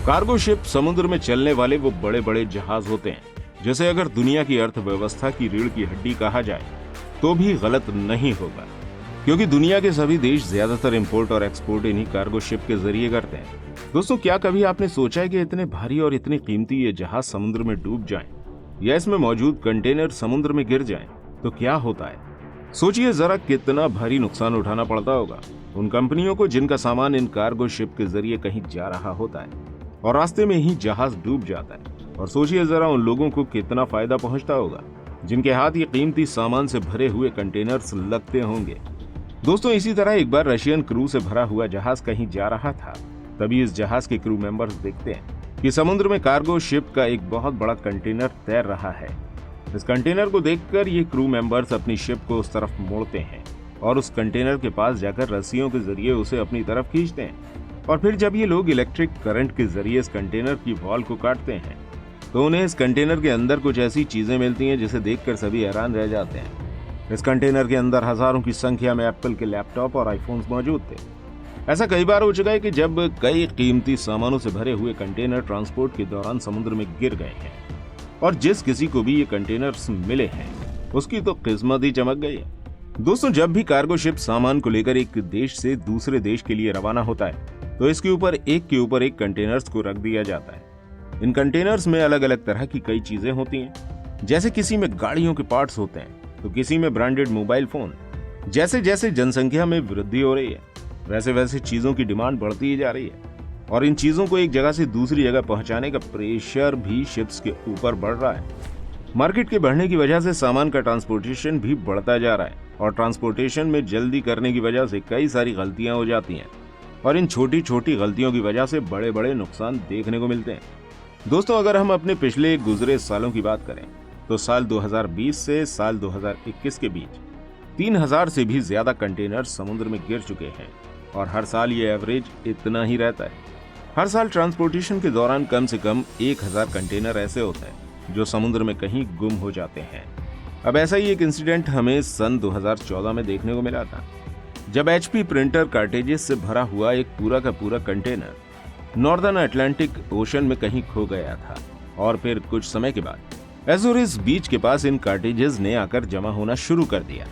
Cargo ship समुद्र में चलने वाले वो बड़े बड़े जहाज होते हैं जिसे अगर दुनिया की अर्थव्यवस्था की रीढ़ की हड्डी कहा जाए तो भी गलत नहीं होगा, क्योंकि दुनिया के सभी देश ज्यादातर इंपोर्ट और एक्सपोर्ट इन्हीं कार्गो शिप के जरिए करते हैं। दोस्तों, क्या कभी आपने सोचा है कि इतने भारी और इतनी कीमती ये जहाज समुद्र में डूब जाएं या इसमें मौजूद कंटेनर समुद्र में गिर जाएं तो क्या होता है? सोचिए जरा कितना भारी नुकसान उठाना पड़ता होगा उन कंपनियों को जिनका सामान इन कार्गो शिप के जरिए कहीं जा रहा होता है और रास्ते में ही जहाज डूब जाता है। और सोचिए जरा उन लोगों को कितना फायदा पहुंचता होगा जिनके हाथ ये कीमती सामान से भरे हुए कंटेनर्स लगते होंगे। दोस्तों, इसी तरह एक बार रशियन क्रू से भरा हुआ जहाज कहीं जा रहा था। तभी इस जहाज के क्रू मेंबर्स देखते हैं कि समुद्र में कार्गो शिप का एक बहुत बड़ा कंटेनर तैर रहा है। इस कंटेनर को देखकर ये क्रू मेंबर्स अपनी शिप को उस तरफ मोड़ते हैं और उस कंटेनर के पास जाकर रस्सियों के जरिए उसे अपनी तरफ खींचते हैं। और फिर जब ये लोग इलेक्ट्रिक करंट के जरिए इस कंटेनर की वॉल को काटते हैं तो उन्हें इस कंटेनर के अंदर कुछ ऐसी चीजें मिलती हैं जिसे देखकर सभी हैरान रह जाते हैं। इस कंटेनर के अंदर हजारों की संख्या में एप्पल के लैपटॉप और आईफोन्स मौजूद थे। ऐसा कई बार हो चुका है कि जब कई कीमती सामानों से भरे हुए कंटेनर ट्रांसपोर्ट के दौरान समुद्र में गिर गए हैं और जिस किसी को भी ये कंटेनर्स मिले हैं उसकी तो किस्मत ही चमक गई है। दोस्तों, जब भी कार्गो शिप सामान को लेकर एक देश से दूसरे देश के लिए रवाना होता है तो इसके ऊपर एक कंटेनर्स को रख दिया जाता है। इन कंटेनर्स में अलग अलग तरह की कई चीजें होती हैं, जैसे किसी में गाड़ियों के पार्ट्स होते हैं तो किसी में ब्रांडेड मोबाइल फोन। जैसे जैसे जनसंख्या में वृद्धि हो रही है वैसे वैसे चीजों की डिमांड बढ़ती ही जा रही है और इन चीजों को एक जगह से दूसरी जगह पहुंचाने का प्रेशर भी शिप्स के ऊपर बढ़ रहा है। मार्केट के बढ़ने की वजह से सामान का ट्रांसपोर्टेशन भी बढ़ता जा रहा है और ट्रांसपोर्टेशन में जल्दी करने की वजह से कई सारी गलतियां हो जाती हैं और इन छोटी छोटी गलतियों की वजह से बड़े बड़े नुकसान देखने को मिलते हैं। दोस्तों, अगर हम अपने पिछले गुजरे सालों की बात करें तो साल 2020 से साल 2021 के बीच 3000 से भी ज्यादा कंटेनर समुद्र में गिर चुके हैं और हर साल ये एवरेज इतना ही रहता है। हर साल ट्रांसपोर्टेशन के दौरान कम से कम 1000 कंटेनर ऐसे होते हैं जो समुद्र में कहीं गुम हो जाते हैं। अब ऐसा ही एक इंसिडेंट हमें सन 2014 में देखने को मिला था, जब HP प्रिंटर कार्टेजेस से भरा हुआ एक पूरा का पूरा कंटेनर नॉर्दर्न अटलांटिक ओशन में कहीं खो गया था और फिर कुछ समय के बाद एज़ोरेस बीच के पास इन कार्टेजेस ने आकर जमा होना शुरू कर दिया।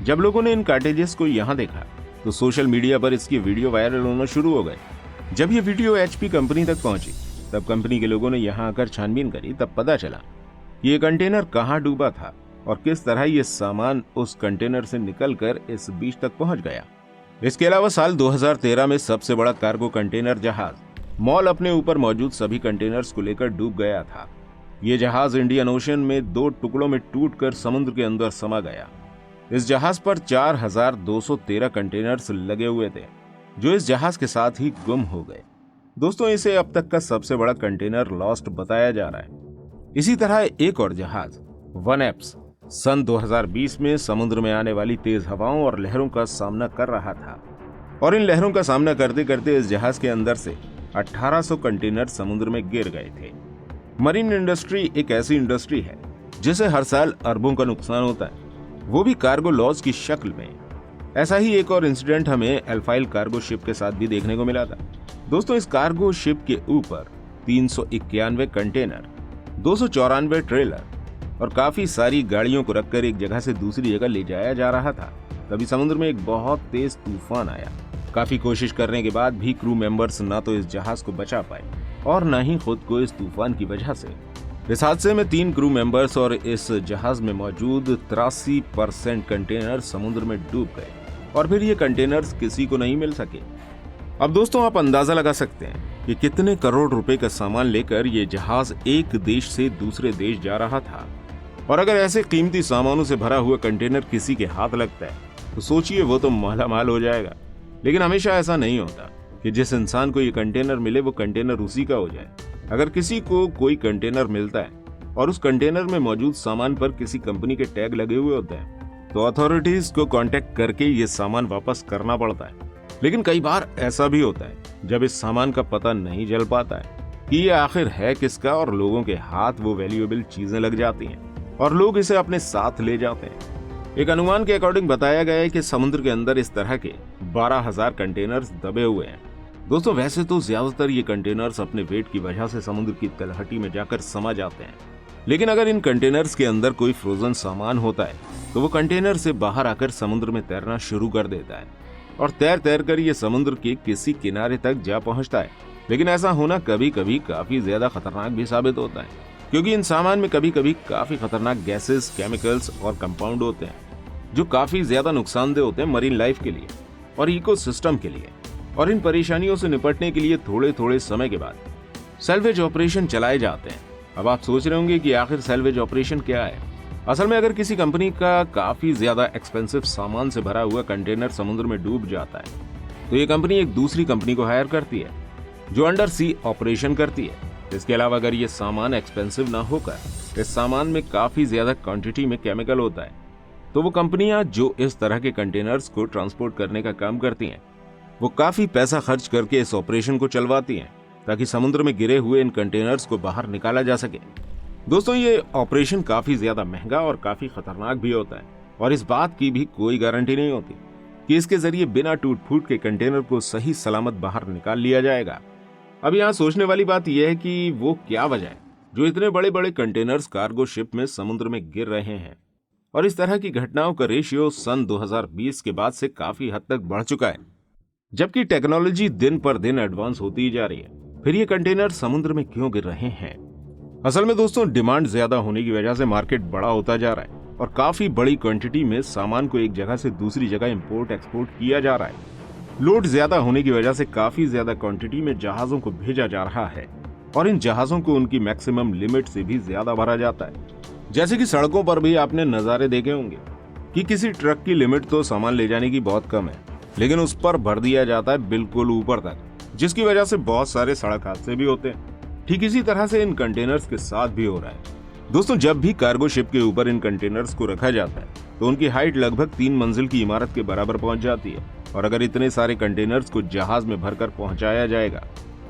जब लोगों ने इन कार्टेजेस को यहाँ देखा तो सोशल मीडिया पर इसकी वीडियो वायरल होना शुरू हो गए। जब ये वीडियो HP कंपनी तक पहुंची तब कंपनी के लोगों ने यहाँ आकर छानबीन करी। तब पता चला कि ये कंटेनर कहाँ डूबा था और किस तरह ये सामान उस कंटेनर से निकलकर इस बीच तक पहुंच गया। इसके अलावा साल 2013 में सबसे बड़ा कार्गो कंटेनर जहाज मॉल अपने ऊपर मौजूद सभी कंटेनर्स को लेकर डूब गया था। ये जहाज इंडियन ओशन में 2 टुकड़ों में टूटकर समुद्र के अंदर समा गया। इस जहाज पर 4213 कंटेनर्स लगे हुए थे जो इस जहाज के साथ ही गुम हो गए। दोस्तों, इसे अब तक का सबसे बड़ा कंटेनर लॉस्ट बताया जा रहा है। इसी तरह एक और जहाज OneApps सन 2020 में समुद्र में आने वाली तेज हवाओं और लहरों का सामना कर रहा था और इन लहरों का सामना करते करते इस जहाज के अंदर से 1800 कंटेनर समुद्र में गिर गए थे। मरीन इंडस्ट्री एक ऐसी इंडस्ट्री है जिसे हर साल अरबों का नुकसान होता है, वो भी कार्गो लॉस की शक्ल में। ऐसा ही एक और इंसिडेंट हमें एल्फाइल कार्गो शिप के साथ भी देखने को मिला था। दोस्तों, इस कार्गो शिप के ऊपर 391 कंटेनर, 294 ट्रेलर और काफी सारी गाड़ियों को रखकर एक जगह से दूसरी जगह ले जाया जा रहा था। तभी समुद्र में एक बहुत तेज तूफान आया। काफी कोशिश करने के बाद भी क्रू मेंबर्स ना तो इस जहाज को बचा पाए और न ही खुद को इस तूफान की वजह से। इस हादसे में 3 क्रू मेंबर्स और इस जहाज में मौजूद 83% कंटेनर समुद्र में डूब गए और फिर ये कंटेनर्स किसी को नहीं मिल सके। अब दोस्तों, आप अंदाजा लगा सकते हैं कि कितने करोड़ रुपए का सामान लेकर ये जहाज एक देश से दूसरे देश जा रहा था। और अगर ऐसे कीमती सामानों से भरा हुआ कंटेनर किसी के हाथ लगता है तो सोचिए वो तो माला माल हो जाएगा। लेकिन हमेशा ऐसा नहीं होता कि जिस इंसान को ये कंटेनर मिले वो कंटेनर उसी का हो जाए। अगर किसी को कोई कंटेनर मिलता है और उस कंटेनर में मौजूद सामान पर किसी कंपनी के टैग लगे हुए होते हैं तो अथॉरिटीज को कांटेक्ट करके ये सामान वापस करना पड़ता है। लेकिन कई बार ऐसा भी होता है जब इस सामान का पता नहीं चल पाता है कि ये आखिर है किसका और लोगों के हाथ वो वैल्यूएबल चीजें लग जाती हैं और लोग इसे अपने साथ ले जाते हैं। एक अनुमान के अकॉर्डिंग बताया गया है कि समुद्र के अंदर इस तरह के 12,000 कंटेनर्स दबे हुए हैं दोस्तों वैसे तो ज्यादातर ये कंटेनर्स अपने वेट की वजह से समुद्र की तलहटी में जाकर समा जाते हैं, लेकिन अगर इन कंटेनर्स के अंदर कोई फ्रोजन सामान होता है तो वो कंटेनर से बाहर आकर समुद्र में तैरना शुरू कर देता है और तैर तैर कर ये समुद्र के किसी किनारे तक जा पहुंचता है। लेकिन ऐसा होना कभी कभी काफी ज्यादा खतरनाक भी साबित होता है, क्योंकि इन सामान में कभी कभी काफी खतरनाक गैसेस, केमिकल्स और कंपाउंड होते हैं जो काफी ज्यादा नुकसानदेह होते हैं मरीन लाइफ के लिए और इकोसिस्टम के लिए। और इन परेशानियों से निपटने के लिए थोड़े थोड़े समय के बाद सैल्वेज ऑपरेशन चलाए जाते हैं। अब आप सोच रहे होंगे कि आखिर सैल्वेज ऑपरेशन क्या है। असल में अगर किसी कंपनी का काफी ज्यादा एक्सपेंसिव सामान से भरा हुआ कंटेनर समुद्र में डूब जाता है तो ये कंपनी एक दूसरी कंपनी को हायर करती है जो अंडर सी ऑपरेशन करती है। इसके अलावा अगर ये सामान एक्सपेंसिव ना होकर इस सामान में काफी ज्यादा क्वांटिटी में केमिकल होता है तो वो कंपनियां जो इस तरह के कंटेनर्स को ट्रांसपोर्ट करने का काम करती हैं वो काफी पैसा खर्च करके इस ऑपरेशन को चलवाती हैं ताकि समुद्र में गिरे हुए इन कंटेनर्स को बाहर निकाला जा सके। दोस्तों ये ऑपरेशन काफी ज्यादा महंगा और काफी खतरनाक भी होता है और इस बात की भी कोई गारंटी नहीं होती कि इसके जरिए बिना टूट फूट के कंटेनर को सही सलामत बाहर निकाल लिया जाएगा। अब यहाँ सोचने वाली बात यह है कि वो क्या वजह है जो इतने बड़े बड़े कंटेनर्स कार्गो शिप में समुद्र में गिर रहे हैं। और इस तरह की घटनाओं का रेशियो सन 2020 के बाद से काफी हद तक बढ़ चुका है, जबकि टेक्नोलॉजी दिन पर दिन एडवांस होती ही जा रही है। फिर ये कंटेनर समुद्र में क्यों गिर रहे हैं? असल में दोस्तों डिमांड ज्यादा होने की वजह से मार्केट बड़ा होता जा रहा है और काफी बड़ी क्वांटिटी में सामान को एक जगह से दूसरी जगह इंपोर्ट एक्सपोर्ट किया जा रहा है। लोड ज्यादा होने की वजह से काफी ज्यादा क्वांटिटी में जहाजों को भेजा जा रहा है और इन जहाजों को उनकी मैक्सिमम लिमिट से भी ज्यादा भरा जाता है। जैसे कि सड़कों पर भी आपने नजारे देखे होंगे कि किसी ट्रक की लिमिट तो सामान ले जाने की बहुत कम है, लेकिन उस पर भर दिया जाता है बिल्कुल ऊपर तक, जिसकी वजह से बहुत सारे सड़क हादसे भी होते हैं। ठीक इसी तरह से इन कंटेनर्स के साथ भी हो रहा है। दोस्तों जब भी कार्गो शिप के ऊपर इन कंटेनर्स को रखा जाता है तो उनकी हाइट लगभग 3 मंजिल की इमारत के बराबर पहुंच जाती है और अगर इतने सारे कंटेनर्स को जहाज में भरकर पहुंचाया जाएगा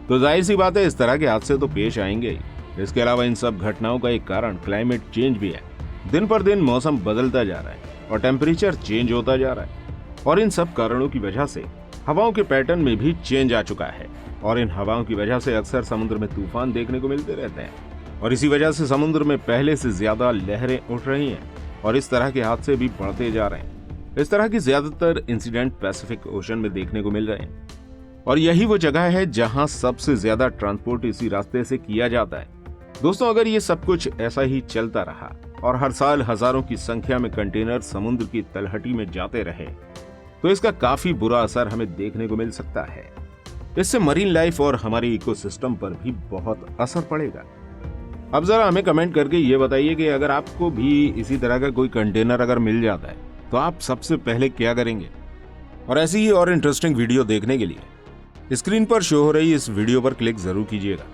तो जाहिर सी बात है इस तरह के हादसे तो पेश आएंगे ही। इसके अलावा इन सब घटनाओं का एक कारण क्लाइमेट चेंज भी है। दिन पर दिन मौसम बदलता जा रहा है और टेम्परेचर चेंज होता जा रहा है और इन सब कारणों की वजह से हवाओं के पैटर्न में भी चेंज आ चुका है और इन हवाओं की वजह से अक्सर समुद्र में तूफान देखने को मिलते रहते हैं और इसी वजह से समुद्र में पहले से ज्यादा लहरें उठ रही हैं और इस तरह के हादसे भी बढ़ते जा रहे हैं। इस तरह की ज्यादातर इंसिडेंट पैसिफिक ओशन में देखने को मिल रहे हैं और यही वो जगह है जहां सबसे ज्यादा ट्रांसपोर्ट इसी रास्ते से किया जाता है। दोस्तों अगर ये सब कुछ ऐसा ही चलता रहा और हर साल हजारों की संख्या में कंटेनर समुद्र की तलहटी में जाते रहे तो इसका काफी बुरा असर हमें देखने को मिल सकता है। इससे मरीन लाइफ और हमारे इकोसिस्टम पर भी बहुत असर पड़ेगा। अब जरा हमें कमेंट करके ये बताइए कि अगर आपको भी इसी तरह का कोई कंटेनर अगर मिल जाता है तो आप सबसे पहले क्या करेंगे। और ऐसी ही और इंटरेस्टिंग वीडियो देखने के लिए स्क्रीन पर शो हो रही इस वीडियो पर क्लिक जरूर कीजिएगा।